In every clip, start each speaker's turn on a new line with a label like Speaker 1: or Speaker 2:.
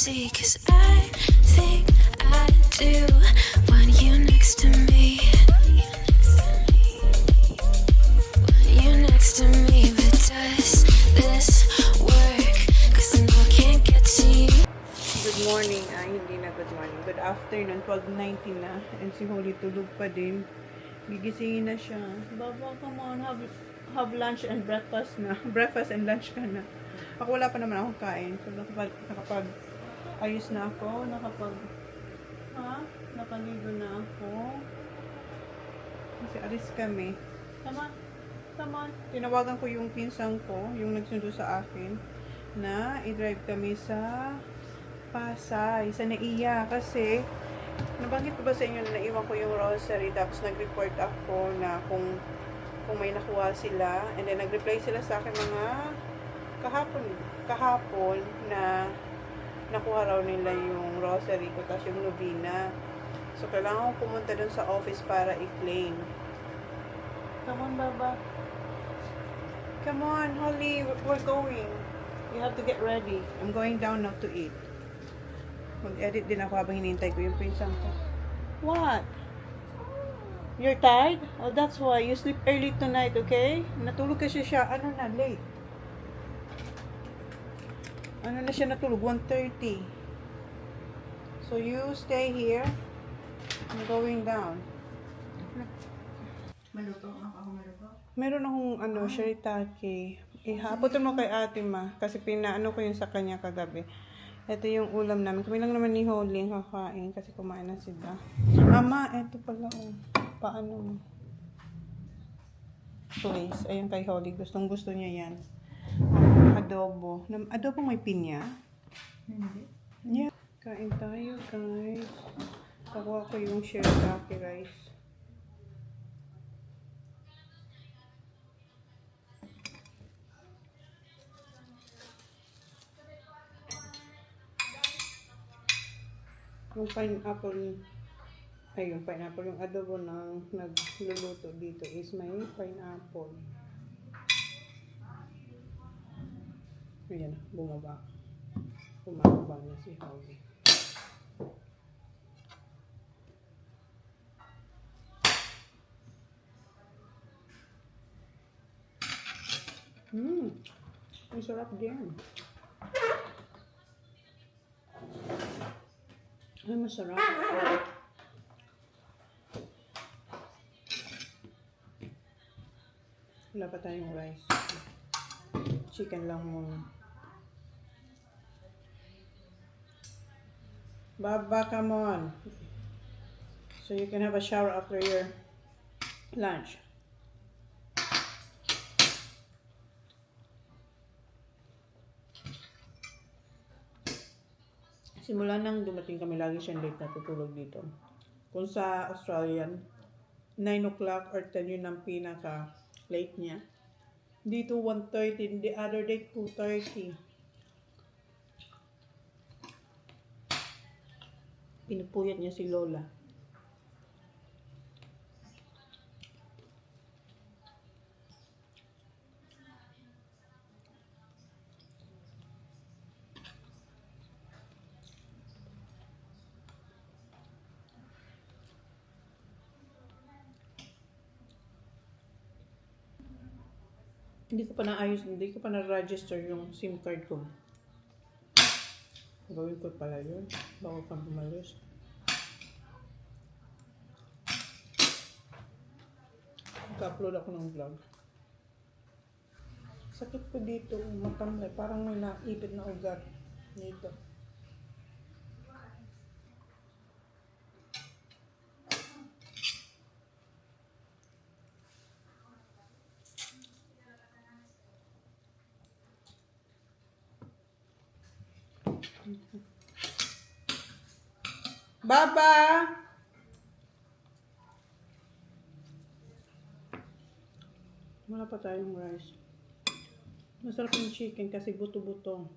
Speaker 1: see, 'cause I think I do want you next to me. Want you next to me, but does this work? 'Cause I know I can't get to you.
Speaker 2: Good morning. Hindi na good morning. Good afternoon. 12:19 na. And si Holly tulog pa din. Gigisingin na siya. Baba, come on. Have lunch and breakfast na. Breakfast and lunch ka na. Ako wala pa naman akong kain. So, ayos na ako. Nakaligo na ako. Kasi alis kami. Tama. Tinawagan ko yung pinsang ko, yung nagsundo sa akin, na i-drive kami sa Pasay, sa Naiya. Kasi, nabanggit ko ba sa inyo na naiwan ko yung rosary, tapos nag-report ako na kung may nakuha sila, and then nag-reply sila sa akin mga kahapon na nakuha raw nila yung rosary ko, tapos yung novena. So, kailangan ko pumunta dun sa office para i-claim. Come on, Baba. Come on, Holly, we're going. You have to get ready. I'm going down now to eat. Mag-edit din ako habang hinihintay ko yung pinsan ko. What? You're tired? Oh, that's why. You sleep early tonight, okay? Natulog kasi siya. Late. Na siya natulog? 1:30. So, you stay here. I'm going down.
Speaker 3: Maluto ako maluto.
Speaker 2: Meron akong shiitake. Ihapotin mo kay ate ma. Kasi pinaano ko yun sa kanya kagabi. Ito yung ulam namin. Kami lang naman ni Holly kakain kasi kumain na sila. Ama, ito pala paano mo? Please. Ayun kay Holly. Gustong gusto niya yan. Adobo. Adobo may pinya?
Speaker 3: Hindi.
Speaker 2: Yeah. Kain tayo, guys. Takuha ko yung shiitake rice. Yung pineapple, yung adobo na nagluluto dito is may pineapple. Ayan, bumaba na si Holly. Ang sarap din. Ay, masarap. Wala pa tayong rice. Chicken lang muna. Baba, come on. So you can have a shower after your lunch. Simula nang dumating kami, lagi siyang late natutulog dito. Kung sa Australian, 9 o'clock or 10 yun ang pinaka-late niya. Dito 1:30, the other day 2:30. Pinupuyat niya si Lola. Hindi ko pa na-register yung SIM card ko. Gawin ko pala yun. Bago pa bumalos. Nag-upload ako ng vlog. Sakit ko dito. Matamlay. Parang may naipit na ugat dito. Baba! Wala pa tayong rice. Masarap yung chicken kasi buto-buto.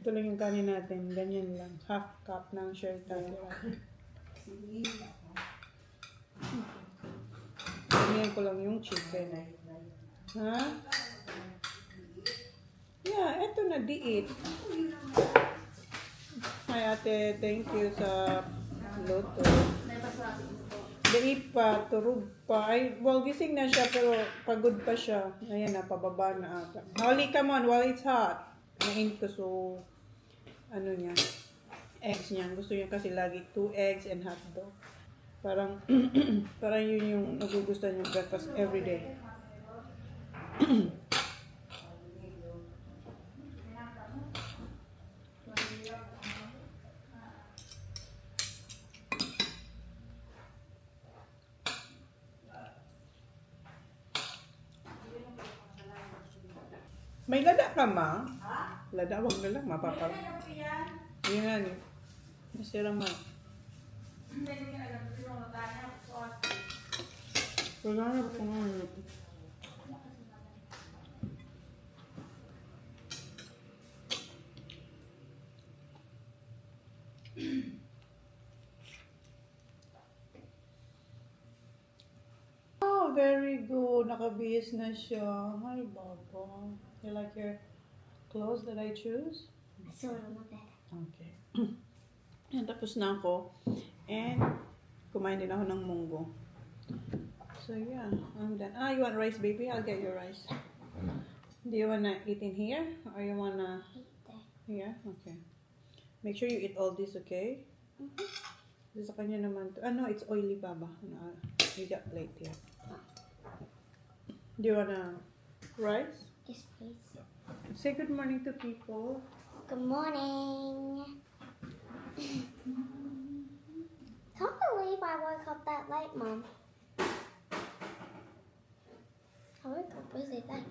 Speaker 2: Ito lang yung kanin natin. Ganyan lang. Half cup ng shiitake. Ganyan ko lang yung chicken. Ha? Yeah, eto na, diit. Hi ate, thank you sa loto. Diit pa, turog pa. Ay, well, gising na siya pero pagod pa siya. Ayan na, pababa na ata. Holly, come on, while it's hot. Nainit ko so, ano niya, eggs niya. Gusto niya kasi lagi 2 eggs and hot dog. Parang, parang yun yung nagugustuhan yung breakfast everyday. May lada ka, ma? Lada, wag na lang, mapapag. Yan. Masira ma. Wala na po nga. Oh, very good. Nakabihis na siya. Hi, Baba. You like your clothes that I choose? Okay. Yan, tapos na ako. And, kumain din ako ng munggo. So, yeah. I'm done. Ah, you want rice, baby? I'll get your rice. Do you wanna eat in here? Or you wanna... Here? Okay. Make sure you eat all this, okay? This sa kanya naman to. Ah, no, it's oily, Baba. No, you got plate here. Do you wanna rice?
Speaker 4: Yes, please.
Speaker 2: Say good morning to people.
Speaker 4: Good morning. Can't believe I woke up that late, Mum. I woke up really late.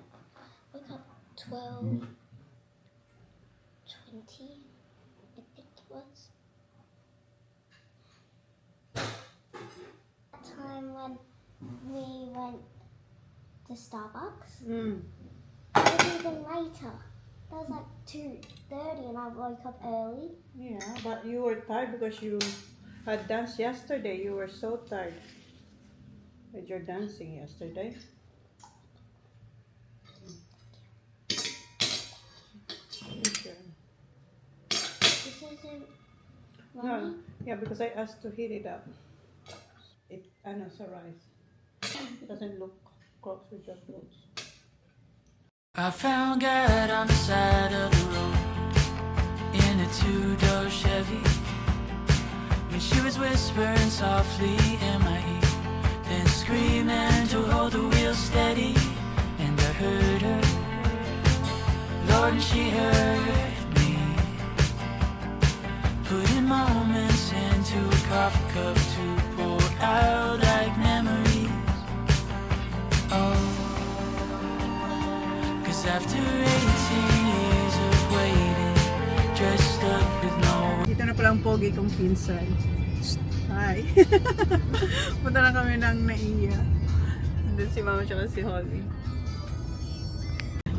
Speaker 4: Woke up 12:20, I think it was. That time when we went to Starbucks. It was even later. That was like 2:30 and I woke up early.
Speaker 2: Yeah, but you were tired because you had danced yesterday. You were so tired with your dancing yesterday. Okay.
Speaker 4: This isn't
Speaker 2: No,
Speaker 4: runny.
Speaker 2: yeah, because I asked to heat it up. I know, it's a rice. It doesn't look close with your clothes.
Speaker 5: I found God on the side of the road in a 2-door Chevy. When she was whispering softly in my ear, then screaming to hold the wheel steady. And I heard her, Lord, and she heard me. Putting moments into a coffee cup to pour out like memories. Oh, after 18 years of waiting, dressed up with no...
Speaker 2: Dito na pala ang pogi kong pinsan. Hi. Punta na kami ng Naiya. Nandun si Mama tsaka si Holly.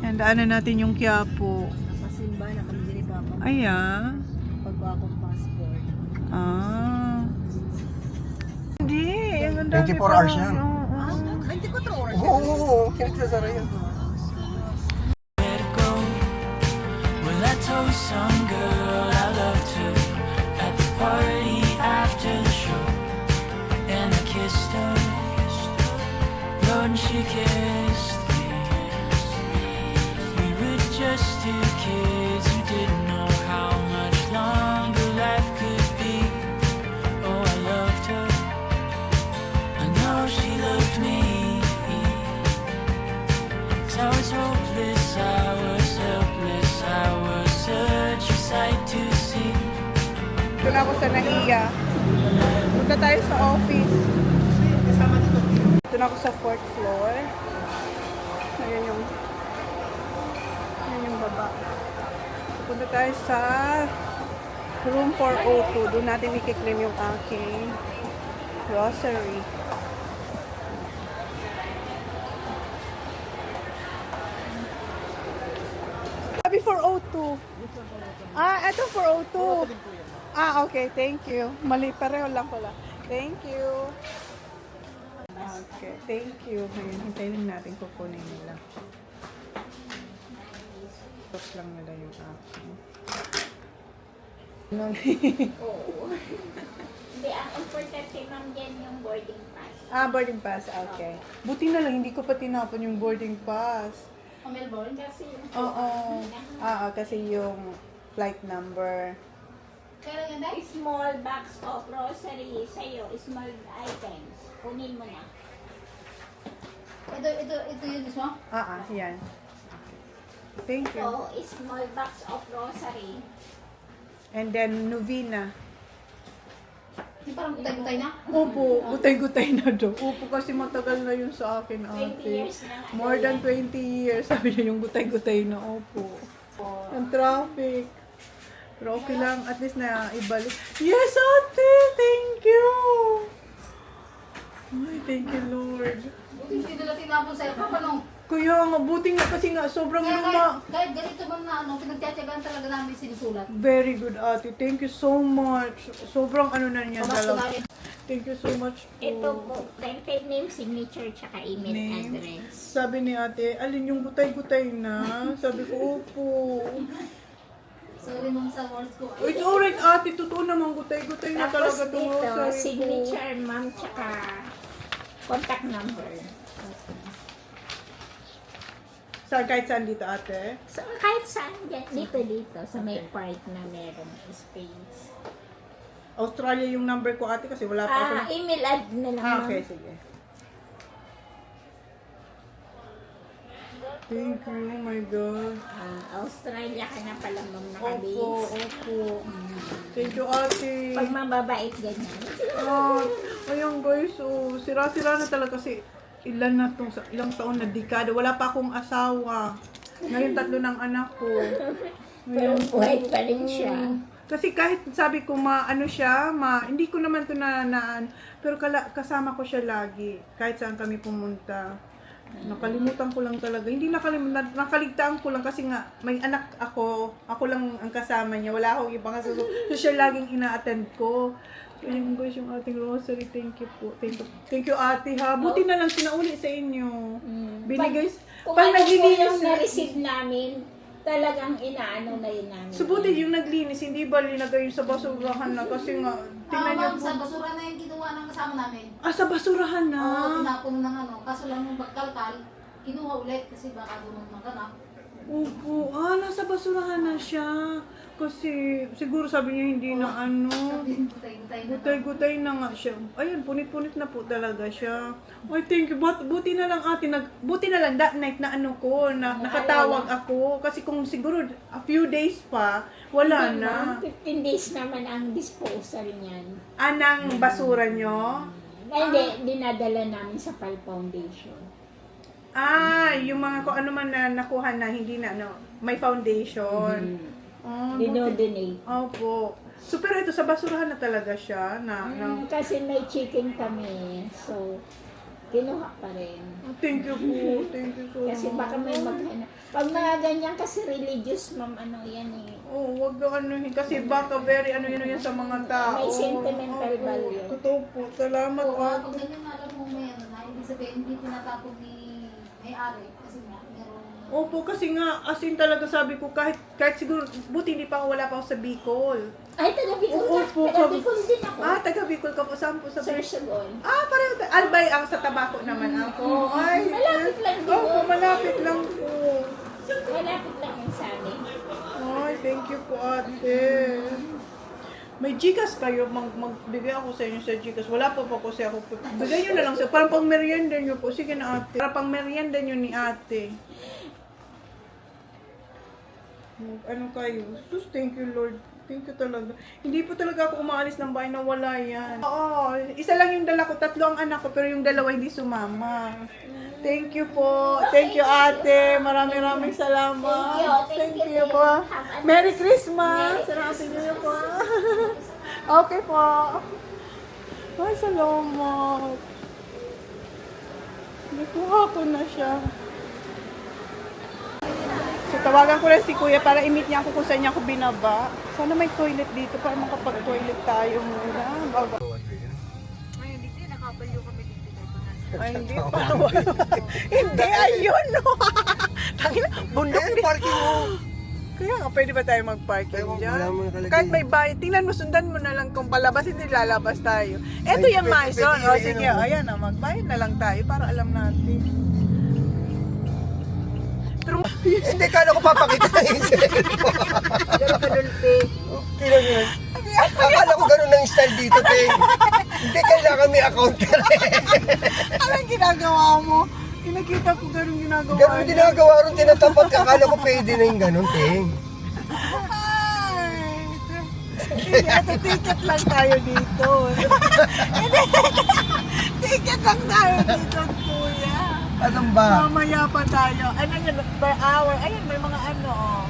Speaker 2: And daanan natin yung Quiapo.
Speaker 3: Pasimba na kami din ni Papa.
Speaker 2: Ay, ah.
Speaker 3: Pagbawa akong passport.
Speaker 2: Ah. Hindi. Ang dami
Speaker 6: 24
Speaker 2: pa.
Speaker 6: hours yan.
Speaker 2: Oo.
Speaker 3: 24 oras.
Speaker 6: Oo, kinagsasara yan.
Speaker 5: Where to go? Well, I told some girl I loved her at the party after the show, and I kissed her, Lord, and she kissed me. We were just 2 kids who didn't know how much longer life could be. Oh, I loved her, I know she loved me. 'Cause I was hopeless, I was helpless, I was such a sight to see.
Speaker 2: Ito na ako sa Naiya. Punta tayo sa office. Ito na ako sa 4th floor. Ayan yung baba. Punta tayo sa room 402. Doon natin i-claim yung aking grocery. Sabi 402. Ah, ito 402. Ah, okay. Thank you. Mali, pareho lang pala. Thank you. Okay, thank you. Ngayon, hintayin natin kukunin nila. Tapos lang nila yung akin.
Speaker 7: Oo. Hindi, ang importante ma'am dyan yung boarding pass.
Speaker 2: Boarding pass. Okay. Buti na lang, hindi ko pa tinapon yung boarding pass.
Speaker 7: Melbourne kasi yung
Speaker 2: Oo. Kasi yung flight number.
Speaker 7: small box of grocery sa'yo, small items. Kunin mo na.
Speaker 3: Ito yun mismo?
Speaker 2: Yan. Thank you.
Speaker 7: So, small box of grocery.
Speaker 2: And then, Novena.
Speaker 3: Yung parang utay-utay na?
Speaker 2: Opo, gutay-gutay na daw. Opo, kasi matagal na yun sa akin,
Speaker 7: 20
Speaker 2: ate.
Speaker 7: years na nga.
Speaker 2: More than 20 years, sabi niya yung gutay-gutay na. Opo. Ang traffic. Pero okay lang, at least na ibalik. Yes, ate! Thank you! Ay, thank you, Lord.
Speaker 3: Buti hindi nila tinapon sa'yo. Paano?
Speaker 2: Kaya nga, buti nga kasi nga, sobrang luma.
Speaker 3: Kahit ganito man na pinagtiyatyagaan talaga namin sinusulat.
Speaker 2: Very good, ate. Thank you so much. Sobrang ano na niya
Speaker 3: Pamas ko
Speaker 2: dalawa.
Speaker 3: na rin.
Speaker 2: Thank you so much po.
Speaker 7: Ito po, printed name, signature, tsaka email
Speaker 2: Name.
Speaker 7: address.
Speaker 2: Sabi ni ate, alin yung gutay-gutay na? Sabi ko, opo.
Speaker 3: Sorry mong sa words ko.
Speaker 2: It's alright, ate. Totoo naman, gutay-gutay na
Speaker 7: Tapos
Speaker 2: talaga to.
Speaker 7: dito,
Speaker 2: Sabi ko.
Speaker 7: signature, ma'am, tsaka contact number.
Speaker 2: Kahit saan dito, ate?
Speaker 7: So, kahit saan dyan, dito, sa may part na meron space.
Speaker 2: Australia yung number ko, ate, kasi wala pa ako.
Speaker 7: Email ad na lang, ma'am.
Speaker 2: Okay, sige. Thank you, oh my God.
Speaker 7: Australia ka na pala, ma'am,
Speaker 2: Opo,
Speaker 7: nakabase.
Speaker 2: opo. Thank you, ate.
Speaker 7: Pag mababait, ganyan.
Speaker 2: Ayun guys, sira-sira na talaga kasi ilan na tong ilang taon na dekada. Wala pa akong asawa. Ngayon 3 ng anak ko.
Speaker 7: Pero buhay pa rin siya.
Speaker 2: Kasi kahit sabi ko ano siya, hindi ko naman to pero kasama ko siya lagi. Kahit saan kami pumunta. Nakalimutan ko lang talaga. Hindi nakaligtaan ko lang kasi nga may anak ako. Ako lang ang kasama niya. Wala akong ibang kasama. So siya laging ina-attend ko. Ayun guys, yung ating rosary. Thank you po. Thank you ate ha. Buti na lang sinauli sa inyo. Binigay.
Speaker 7: Kung
Speaker 2: Pag
Speaker 7: ano po
Speaker 2: naglilinis
Speaker 7: yung na-receive namin, talagang inaano na yun namin.
Speaker 2: So buti yung naglinis, hindi ba linagay yung sa basurahan na kasi nga, tingnan niyo
Speaker 3: Ma'am,
Speaker 2: po.
Speaker 3: sa basura na yung ginawa ng kasama namin.
Speaker 2: Sa basurahan na.
Speaker 3: Oo, tinapon ng kaso lang yung pagkalkal, kinuha ulit kasi baka dumag maghanap.
Speaker 2: Opo, nasa basurahan na siya. Kasi siguro sabi niya hindi na
Speaker 3: Gutay-gutay na.
Speaker 2: gutay-gutay na nga siya. Ayun, punit-punit na po talaga siya. Ay, thank you. Buti na lang ate, buti na lang that night na nakatawag ako. Kasi kung siguro a few days pa, wala na.
Speaker 7: 15 days naman ang disposal niyan.
Speaker 2: Anang basura nyo?
Speaker 7: Hindi, dinadala namin sa PAL Foundation.
Speaker 2: Yung mga kung ano man na nakuha na, hindi na, may foundation. Buti.
Speaker 7: Dinodonate.
Speaker 2: Opo. So, pero ito, sa basurahan na talaga siya,
Speaker 7: Kasi may chicken kami. So, kinuha pa rin.
Speaker 2: Thank you po. Thank you so much.
Speaker 7: Kasi baka may maghanap. Pag mga ganyan kasi religious, ma'am, yan eh.
Speaker 2: Wag ka kasi baka very yun sa mga tao.
Speaker 7: May sentimental
Speaker 2: Opo.
Speaker 7: value.
Speaker 2: Totoo po. Salamat
Speaker 3: Oo,
Speaker 2: po.
Speaker 3: pag ganyan alam mo may na, ibig sabihin hindi tinatapon ni may-ari kasi nga meron.
Speaker 2: Opo, kasi nga, as in talaga sabi ko, kahit siguro, buti hindi pa wala pa ako sa Bicol.
Speaker 7: Ay, taga-Bicol ka.
Speaker 2: Opo,
Speaker 7: Taga-Bicol din ako.
Speaker 2: taga Bicol ka po. Saan po sa
Speaker 7: Sir
Speaker 2: Bicol?
Speaker 7: Sugon.
Speaker 2: Pareho. Albay ang sa Tabaco naman ako. Ay,
Speaker 7: Malapit lang din.
Speaker 2: Opo, malapit lang po.
Speaker 7: Malapit lang yun sa amin.
Speaker 2: Ay, thank you po, ate. May Gcash kayo, magbigay ako sa inyo sa Gcash. Wala pa po kasi ako. Bigay nyo na lang sa, parang pang merienda nyo po. Sige na ate. Para pang merienda nyo ni ate. Ano kayo? Sus, thank you Lord. Thank you talaga. Hindi po talaga ako umaalis ng bahay na wala yan. Oo, isa lang yung dala ko. 3 ang anak ko, pero yung dalawa hindi sumama. Thank you po. Thank you ate. Maraming salamat.
Speaker 7: Thank you
Speaker 2: po.
Speaker 7: Have a
Speaker 2: Merry Christmas.
Speaker 7: Merry
Speaker 2: Happy New Year po. Okay po. Ay, salamat. Nakuha ko na siya. So, tawagan ko lang si Kuya para i-meet niya ako kung saan niya ako binaba. Sana may toilet dito para makapag-toilet tayo muna.
Speaker 3: nakakapayo kami dito dahil
Speaker 2: Ay, hindi pa. Hindi, ayun, no. Tangina, bundok
Speaker 6: Eh,
Speaker 2: din.
Speaker 6: parking mo.
Speaker 2: Kaya nga, pwede ba tayo mag-parking
Speaker 6: Ewan ko,
Speaker 2: dyan?
Speaker 6: wala mo nakalagay.
Speaker 2: Kahit may bayad, tingnan mo, sundan mo na lang kung palabas, hindi lalabas tayo. Eto
Speaker 6: Ay,
Speaker 2: yung
Speaker 6: pwede,
Speaker 2: Maison.
Speaker 6: pwede,
Speaker 2: O
Speaker 6: yun,
Speaker 2: sige,
Speaker 6: yun.
Speaker 2: ayan na, magbayad na lang tayo para alam natin. Pero,
Speaker 6: Hindi, kala ko papakita yung cellphone. Okay lang yun. Akala ko ganun ang style dito, te. Hindi, kailangan may account ka rin.
Speaker 2: anong ginagawa mo? Kinakita ko ganun ginagawa
Speaker 6: Ganun
Speaker 2: niya.
Speaker 6: ginagawa rin, tinatapat ka. Akala ko pwede na yung ganun, te.
Speaker 2: Ay. Hindi, eto, ticket lang tayo dito. Hindi, ticket lang tayo dito, kuya.
Speaker 6: Alam ba?
Speaker 2: Mamaya pa tayo. Ano yun, per hour. Ayun, may mga ano, oh.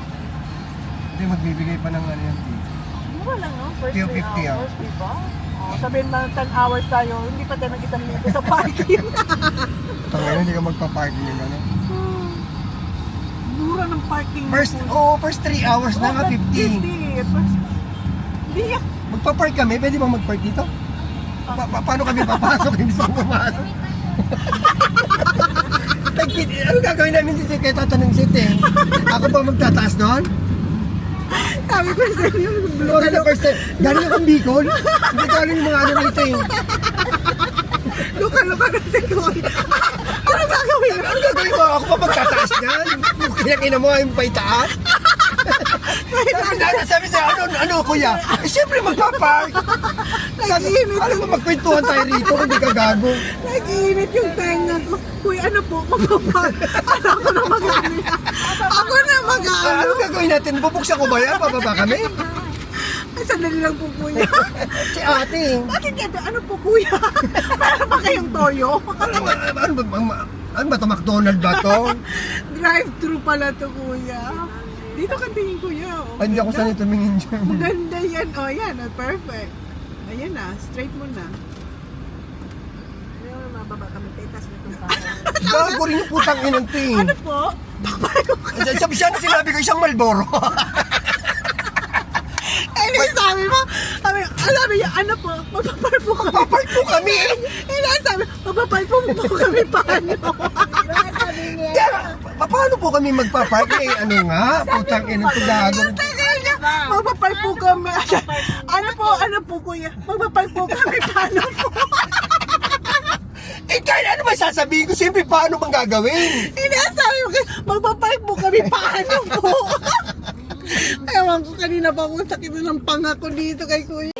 Speaker 6: Hindi, magbibigay pa ng ano yan, te.
Speaker 2: Mura lang, no? First
Speaker 6: 50,
Speaker 2: 3
Speaker 6: ah.
Speaker 2: hours, diba? Oh, sabihin na 10 hours tayo, hindi pa tayo nag-isang libo sa parking.
Speaker 6: Tangina, hindi ka magpa-parking yung ano.
Speaker 2: Mura ng parking.
Speaker 6: First 3 hours na nga, 50.
Speaker 2: Hindi yan.
Speaker 6: Magpa-park kami, pwede bang mag-park dito? Paano kami papasok? Hindi pa pumasok. Ano gagawin namin dito kaya tatanong si Te? Ako ba magtataas doon?
Speaker 2: Sabi ko sa inyo,
Speaker 6: Sorry na first time. Galing akong Bicol. Hindi galing yung mga ano rito eh.
Speaker 2: luka-luka na si Koy. Ano gagawin mo?
Speaker 6: Ano gagawin mo? Ako pa magtataas dyan? Kinakina mo yung paitaas? Sabi siya, ano kuya? Eh siyempre magpa-park.
Speaker 2: Nag-iinit
Speaker 6: Alam mo, magkwentuhan tayo rito kung di ka gago.
Speaker 2: Nag-iinit yung tenga ko. Uy, ano po, magpapag. Ako na mag-ano. Ako na mag-ano.
Speaker 6: Ano gagawin natin? Bubuksan ko ba yan? Bababa kami?
Speaker 2: Ay, sandali lang po, kuya.
Speaker 6: Si ate.
Speaker 2: Bakit ito? Ano po, kuya? Para ba kayong toyo?
Speaker 6: Ano ba ito? McDonald's ba ito?
Speaker 2: Drive-thru pala to, kuya. Dito ka tingin, kuya. Oh,
Speaker 6: Hindi ako sanay tumingin dyan.
Speaker 2: Maganda yan. Oh, yan. Oh, perfect. Ayan na. Straight mo na. Ayaw na mababa kami. Tetas na itong tao.
Speaker 6: Gago rin yung putang inang ting.
Speaker 2: Ano po? Papayo ko.
Speaker 6: Sabi siya na sinabi ko isang Malboro.
Speaker 2: Ano yung sabi mo? Sabi niya, ano po? Magpapark po kami.
Speaker 6: Papark po kami.
Speaker 2: Sabi, magpapark po kami. Paano?
Speaker 6: Paano po kami magpapark? Eh, ano nga? Putang inang to gago.
Speaker 2: Tagal niya. Magpapark po kami. Ano po, kuya? Magpapark po kami. Paano po?
Speaker 6: Eh, kahit ano ba sasabihin ko? Siyempre, paano bang gagawin?
Speaker 2: Sabi mo, magpapark po kami. Paano po? Ewan ko, kanina pa akong sakit ng panga ko dito kay kuya.